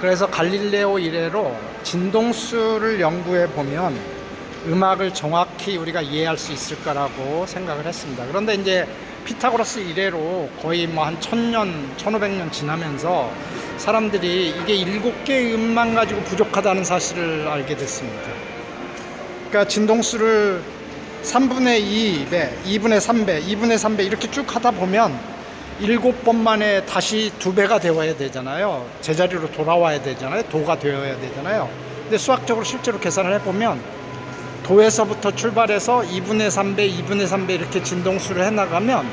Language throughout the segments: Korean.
그래서 갈릴레오 이래로 진동수를 연구해 보면 음악을 정확히 우리가 이해할 수 있을 거라고 생각을 했습니다. 그런데 이제 피타고라스 이래로 거의 뭐 한 1000년, 1500년 지나면서 사람들이 이게 7개의 음만 가지고 부족하다는 사실을 알게 됐습니다. 그러니까 진동수를 3분의 2배, 2분의 3배, 2분의 3배 이렇게 쭉 하다 보면 7번 만에 다시 2배가 되어야 되잖아요. 제자리로 돌아와야 되잖아요. 도가 되어야 되잖아요. 근데 수학적으로 실제로 계산을 해보면 도에서부터 출발해서 2분의 3배, 2분의 3배 이렇게 진동수를 해나가면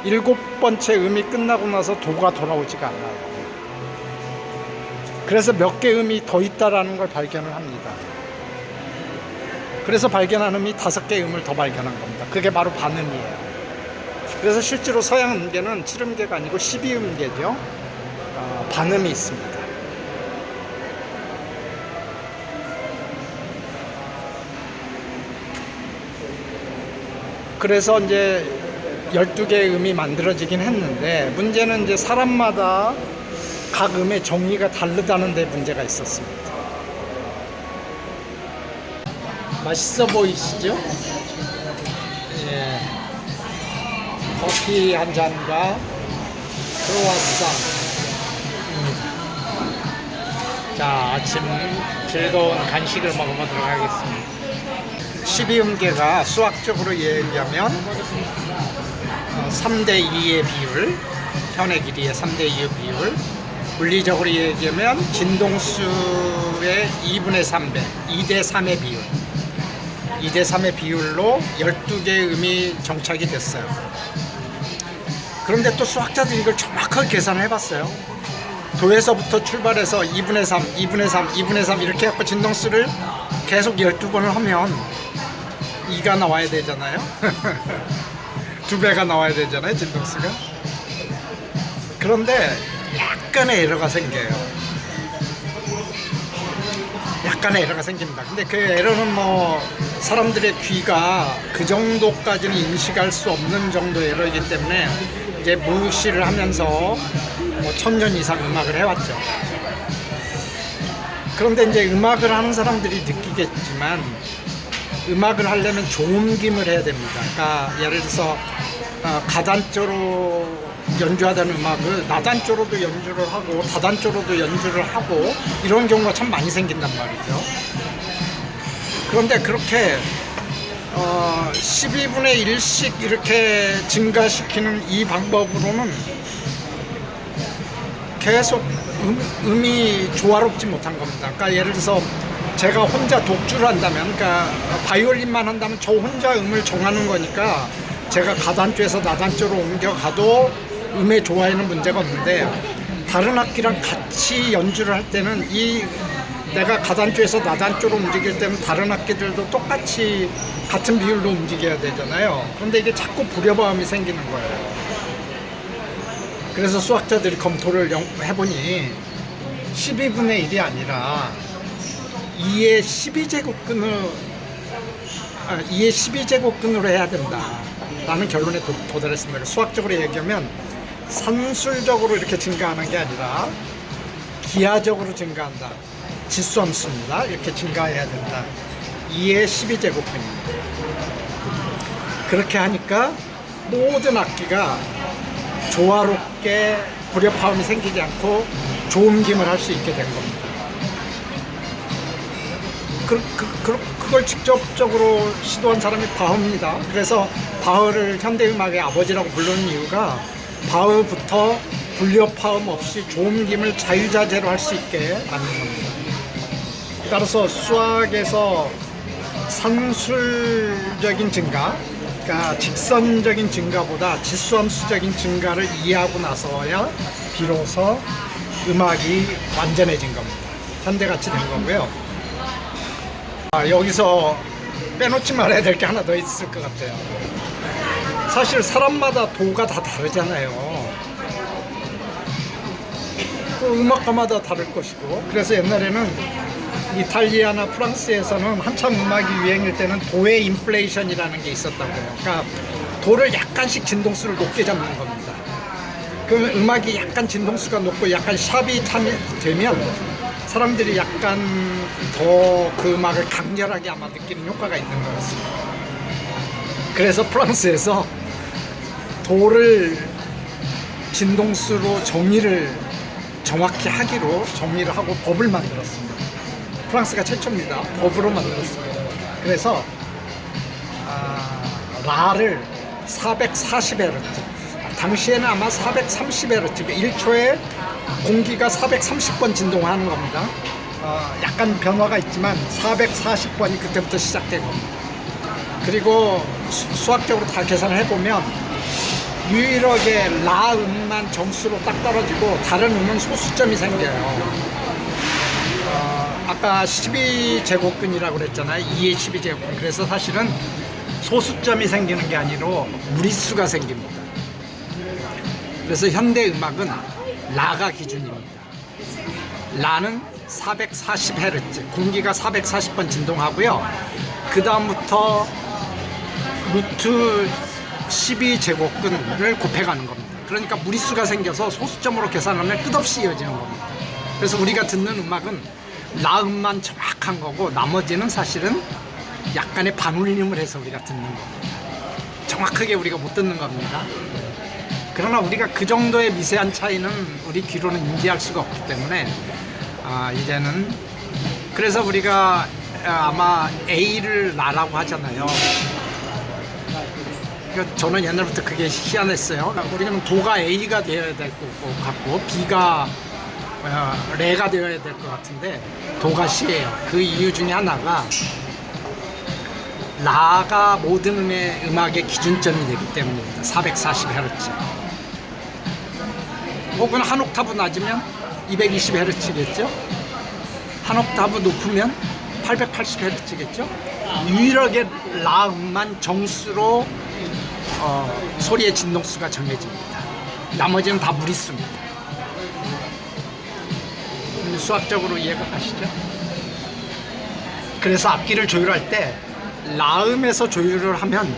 7번째 음이 끝나고 나서 도가 돌아오지가 않아요. 그래서 몇 개 음이 더 있다라는 걸 발견을 합니다. 그래서 발견한 음이 5개 음을 더 발견한 겁니다. 그게 바로 반음이에요. 그래서 실제로 서양 음계는 7음계가 아니고 12음계죠. 반음이 있습니다. 그래서 이제 12개의 음이 만들어지긴 했는데 문제는 이제 사람마다 각 음의 정의가 다르다는 데 문제가 있었습니다. 맛있어 보이시죠? 예. 커피 한 잔과 크로와상. 자, 아침 즐거운 간식을 먹어보도록 하겠습니다. 12음계가 수학적으로 얘기하면 3대2의 비율, 현의 길이의 3대2의 비율, 물리적으로 얘기하면 진동수의 2분의 3배, 2대3의 비율, 2대3의 비율로 12개의 음이 정착이 됐어요. 그런데 또 수학자들이 이걸 정확하게 계산을 해봤어요. 도에서부터 출발해서 2분의 3, 2분의 3, 2분의 3 이렇게 해서 진동수를 계속 12번을 하면 2가 나와야 되잖아요. 2배가 나와야 되잖아요, 진동수가. 그런데 약간의 에러가 생겨요. 약간의 에러가 생깁니다. 근데 그 에러는 뭐 사람들의 귀가 그 정도까지는 인식할 수 없는 정도의 에러이기 때문에 이제 무시를 하면서 뭐 1000년 이상 음악을 해왔죠. 그런데 이제 음악을 하는 사람들이 느끼겠지만 음악을 하려면 조음김을 해야 됩니다. 그러니까 예를 들어서 가단조로 연주하다는 음악을 나단조로도 연주를 하고 다단조로도 연주를 하고 이런 경우가 참 많이 생긴단 말이죠. 그런데 그렇게 12분의 1씩 이렇게 증가시키는 이 방법으로는 계속 음이 조화롭지 못한 겁니다. 그러니까 예를 들어서 제가 혼자 독주를 한다면, 그러니까 바이올린만 한다면 저 혼자 음을 정하는 거니까 제가 가단조에서 나단조로 옮겨가도 음의 조화에는 문제가 없는데 다른 악기랑 같이 연주를 할 때는 내가 가단조에서 나단조로 움직일 때는 다른 악기들도 똑같이 같은 비율로 움직여야 되잖아요. 그런데 이게 자꾸 불협화음이 생기는 거예요. 그래서 수학자들이 검토를 해보니 12분의 1이 아니라 2의 12제곱근으로 해야 된다 라는 결론에 도달했습니다. 수학적으로 얘기하면 산술적으로 이렇게 증가하는 게 아니라 기하적으로 증가한다. 지수함수입니다. 이렇게 증가해야 된다. 2의 12제곱근입니다. 그렇게 하니까 모든 악기가 조화롭게 불협화음이 생기지 않고 조음김을 할 수 있게 된 겁니다. 그걸 직접적으로 시도한 사람이 바흐입니다. 그래서 바흐를 현대음악의 아버지라고 부르는 이유가 바흐부터 불협화음 없이 조음김을 자유자재로 할 수 있게 만든 겁니다. 따라서 수학에서 산술적인 증가, 그러니까 직선적인 증가보다 지수함수적인 증가를 이해하고 나서야 비로소 음악이 완전해진 겁니다. 현대같이 된 거고요. 여기서 빼놓지 말아야 될 게 하나 더 있을 것 같아요. 사실 사람마다 도가 다 다르잖아요. 그 음악가마다 다를 것이고, 그래서 옛날에는 이탈리아나 프랑스에서는 한참 음악이 유행일 때는 도의 인플레이션이라는 게 있었다고요. 그러니까 도를 약간씩 진동수를 높게 잡는 겁니다. 그 음악이 약간 진동수가 높고 약간 샵이 되면 사람들이 약간 더 그 음악을 강렬하게 아마 느끼는 효과가 있는 것 같습니다. 그래서 프랑스에서 도를 진동수로 정의를 정확히 하기로 정의를 하고 법을 만들었습니다. 프랑스가 최초입니다. 법으로 만들었습니다. 그래서 라를 440Hz, 당시에는 아마 430Hz, 1초에 공기가 430번 진동하는 겁니다. 약간 변화가 있지만 440번이 그때부터 시작된 겁니다. 그리고 수학적으로 다 계산을 해보면 유일하게 라 음만 정수로 딱 떨어지고 다른 음은 소수점이 생겨요. 아까 12제곱근이라고 그랬잖아요. 2의 12제곱근. 그래서 사실은 소수점이 생기는 게 아니라 무리수가 생깁니다. 그래서 현대 음악은 라가 기준입니다. 라는 440Hz, 공기가 440번 진동하고요. 그 다음부터 루트 12제곱근을 곱해가는 겁니다. 그러니까 무리수가 생겨서 소수점으로 계산하면 끝없이 이어지는 겁니다. 그래서 우리가 듣는 음악은 라음만 정확한 거고 나머지는 사실은 약간의 반울림을 해서 우리가 듣는 겁니다. 정확하게 우리가 못 듣는 겁니다. 그러나 우리가 그 정도의 미세한 차이는 우리 귀로는 인지할 수가 없기 때문에 이제는 그래서 우리가 아마 A를 라라고 하잖아요. 저는 옛날부터 그게 희한했어요. 우리는 도가 A가 되어야 될 것 같고 B가 레가 되어야 될 것 같은데 도가 C예요. 그 이유 중에 하나가 라가 모든 음악의 기준점이 되기 때문입니다. 440Hz. 혹은 한 옥타브 낮으면 220Hz겠죠? 한 옥타브 높으면 880Hz겠죠? 유일하게 라 음만 정수로 소리의 진동수가 정해집니다. 나머지는 다 무리수입니다. 수학적으로 이해가 가시죠? 그래서 악기를 조율할 때 라음에서 조율을 하면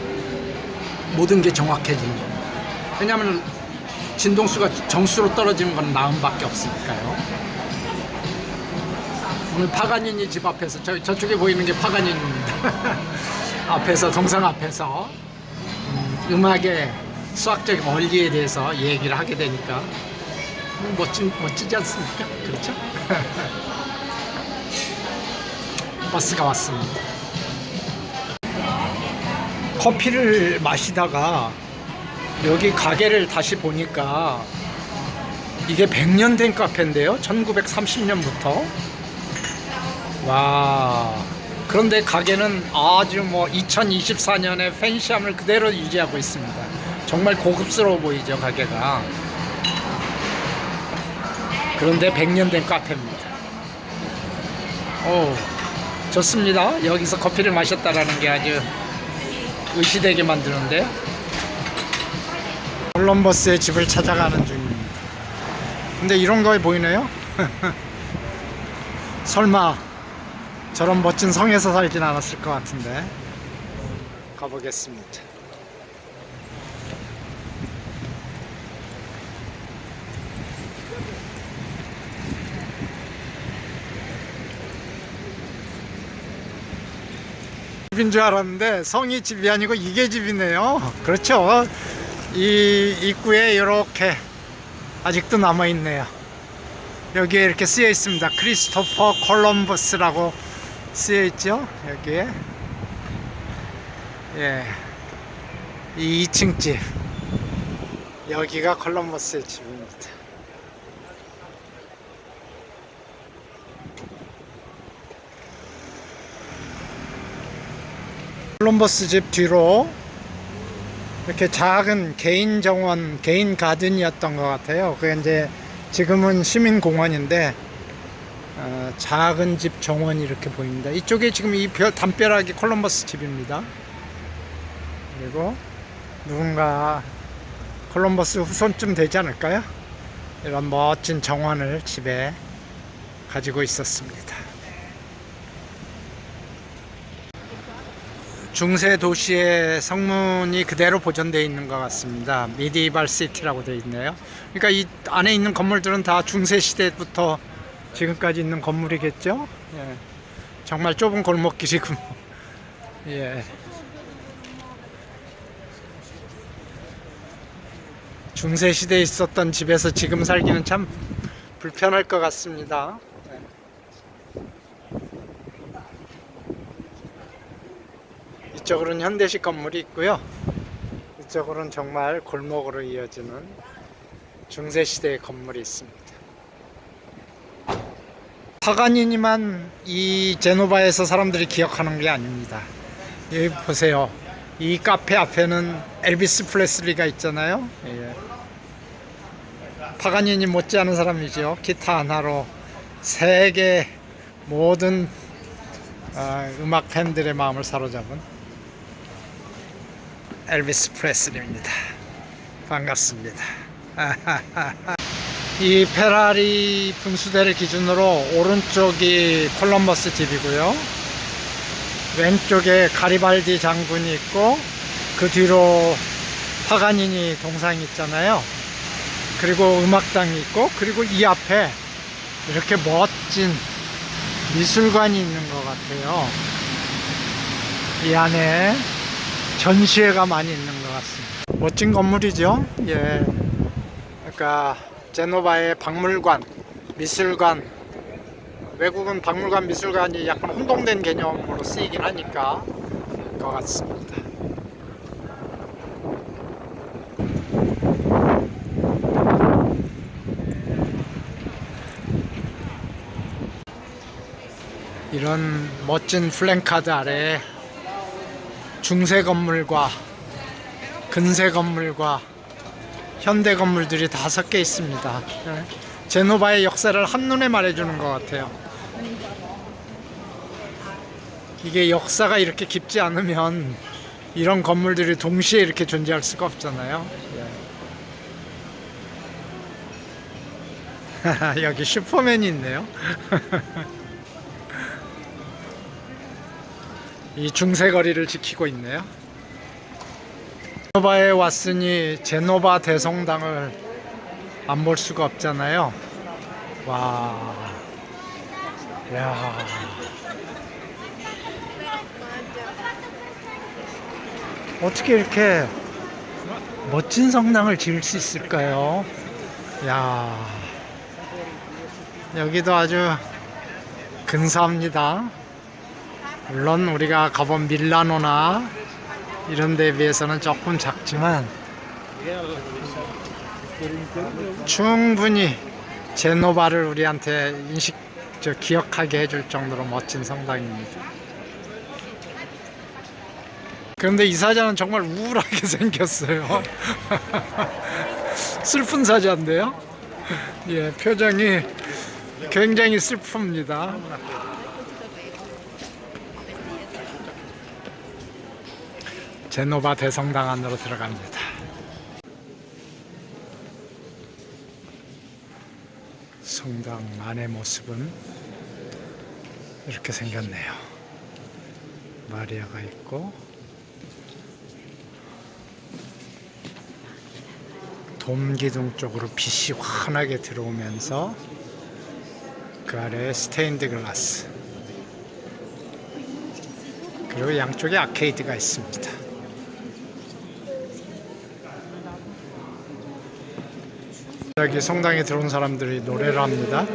모든 게 정확해지는 겁니다. 왜냐하면 진동수가 정수로 떨어지는 건 라음밖에 없으니까요. 오늘 파가니니 집 앞에서 저쪽에 보이는 게 파가니니입니다. 앞에서 동상 앞에서 음악의 수학적 원리에 대해서 얘기를 하게 되니까 멋지지 않습니까? 그렇죠? 버스가 왔습니다. 커피를 마시다가 여기 가게를 다시 보니까 이게 100년 된 카페인데요. 1930년부터. 와. 그런데 가게는 아주 2024년에 팬시함을 그대로 유지하고 있습니다. 정말 고급스러워 보이죠, 가게가. 그런데 100년 된 카페입니다. 오, 좋습니다. 여기서 커피를 마셨다라는 게 아주 의시되게 만드는데요. 콜럼버스의 집을 찾아가는 중입니다. 근데 이런 거 보이네요. 설마 저런 멋진 성에서 살진 않았을 것 같은데 가보겠습니다. 집인 줄 알았는데 성이 집이 아니고 이게 집이네요. 그렇죠. 이 입구에 이렇게 아직도 남아 있네요. 여기에 이렇게 쓰여 있습니다. 크리스토퍼 콜럼버스라고 쓰여 있죠. 여기에. 예. 이 2층 집. 여기가 콜럼버스의 집입니다. 콜럼버스 집 뒤로 이렇게 작은 개인 정원, 개인 가든이었던 것 같아요. 그게 이제 지금은 시민공원인데 작은 집 정원이 이렇게 보입니다. 이쪽에 지금 이 담벼락이 콜럼버스 집입니다. 그리고 누군가 콜럼버스 후손쯤 되지 않을까요? 이런 멋진 정원을 집에 가지고 있었습니다. 중세 도시의 성문이 그대로 보존되어 있는 것 같습니다. 미디발 시티라고 되어 있네요. 그러니까 이 안에 있는 건물들은 다 중세 시대부터 지금까지 있는 건물이겠죠. 예. 정말 좁은 골목길이군요. 예. 중세 시대에 있었던 집에서 지금 살기는 참 불편할 것 같습니다. 이쪽으로는 현대식 건물이 있고요. 이쪽으로는 정말 골목으로 이어지는 중세시대의 건물이 있습니다. 파가니니만 이 제노바에서 사람들이 기억하는 게 아닙니다. 여기 보세요. 이 카페 앞에는 엘비스 프레슬리가 있잖아요. 예. 파가니니 못지않은 사람이죠. 기타 하나로 세계 모든 음악 팬들의 마음을 사로잡은 엘비스 프레슬리입니다. 반갑습니다. 이 페라리 분수대를 기준으로 오른쪽이 콜럼버스 집이고요. 왼쪽에 가리발디 장군이 있고 그 뒤로 파가니니 동상이 있잖아요. 그리고 음악당이 있고 그리고 이 앞에 이렇게 멋진 미술관이 있는 것 같아요. 이 안에 전시회가 많이 있는 것 같습니다. 멋진 건물이죠. 예. 그러니까 제노바의 박물관, 미술관, 외국은 박물관, 미술관이 약간 혼동된 개념으로 쓰이긴 하니까 것 같습니다. 이런 멋진 플랜카드 아래 중세 건물과 근세 건물과 현대 건물들이 다 섞여 있습니다. 제노바의 역사를 한눈에 말해주는 것 같아요. 이게 역사가 이렇게 깊지 않으면 이런 건물들이 동시에 이렇게 존재할 수가 없잖아요. 여기 슈퍼맨이 있네요. 이 중세 거리를 지키고 있네요. 제노바에 왔으니 제노바 대성당을 안 볼 수가 없잖아요. 와, 야, 어떻게 이렇게 멋진 성당을 지을 수 있을까요? 야, 여기도 아주 근사합니다. 물론 우리가 가본 밀라노나 이런 데에 비해서는 조금 작지만 충분히 제노바를 우리한테 기억하게 해줄 정도로 멋진 성당입니다. 그런데 이 사자는 정말 우울하게 생겼어요. 슬픈 사자인데요. 예, 표정이 굉장히 슬픕니다. 제노바 대성당 안으로 들어갑니다. 성당 안의 모습은 이렇게 생겼네요. 마리아가 있고 돔 기둥 쪽으로 빛이 환하게 들어오면서 그 아래에 스테인드 글라스, 그리고 양쪽에 아케이드가 있습니다. 여기 성당에 들어온 사람들이 노래를 합니다.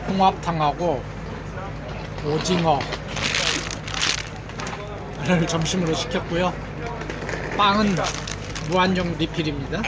홍합탕하고 오징어를 점심으로 시켰고요. 빵은 무한정 리필입니다.